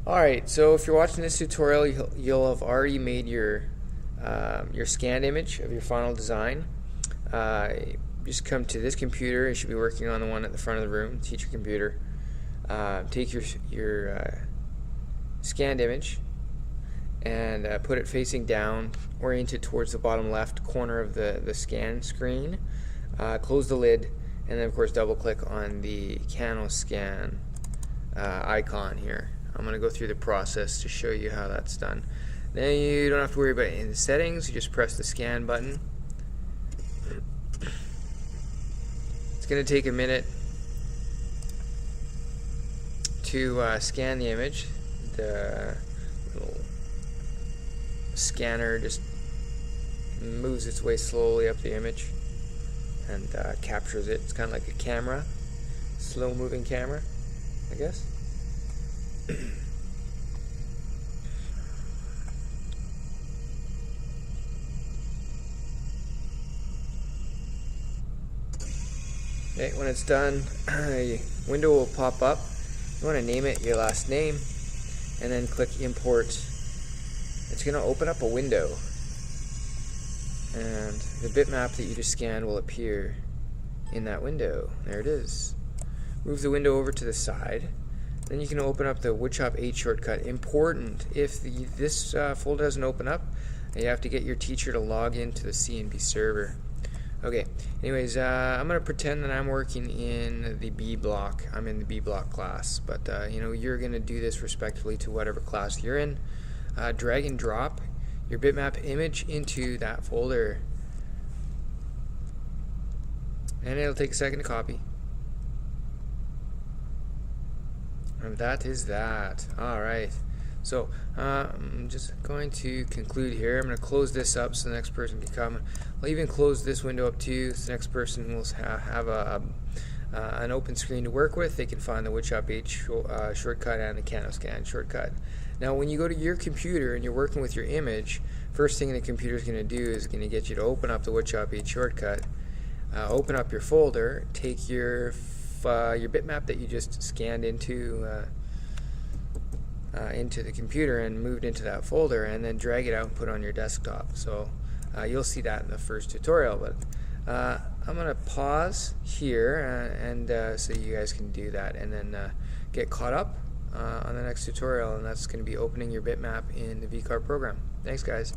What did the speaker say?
Alright, so if you're watching this tutorial, you'll have already made your scanned image of your final design. Just come to this computer. You should be working on the one at the front of the room, teacher computer. Take your scanned image and put it facing down, oriented towards the bottom left corner of the scan screen. Close the lid, and then of course double click on the CanoScan icon here. I'm going to go through the process to show you how that's done. Then you don't have to worry about it in the settings. You just press the scan button. It's going to take a minute to scan the image. The little scanner just moves its way slowly up the image and captures it. It's kind of like a camera, slow moving camera, I guess. Okay, when it's done, a window will pop up. You want to name it your last name and then click import. It's going to open up a window and the bitmap that you just scanned will appear in that window. There it is. Move the window over to the side. Then you can open up the Woodshop 8 shortcut. Important, if this folder doesn't open up, you have to get your teacher to log into the CNB server. Okay, anyways, I'm going to pretend that I'm working in the B block. I'm in the B block class, but you're going to do this respectively to whatever class you're in. Drag and drop your bitmap image into that folder, and it'll take a second to copy. And that is that. Alright, so I'm just going to conclude here. I'm going to close this up so the next person can come. I'll even close this window up too, so the next person will have an open screen to work with. They can find the Woodshop 8 shortcut and the CanoScan shortcut. Now when you go to your computer and you're working with your image, first thing the computer is going to do is going to get you to open up the Woodshop 8 shortcut, open up your folder, take your bitmap that you just scanned into the computer and moved into that folder, and then drag it out and put it on your desktop. So you'll see that in the first tutorial, but I'm going to pause here and so you guys can do that and then get caught up on the next tutorial, and that's going to be opening your bitmap in the VCAR program. Thanks guys.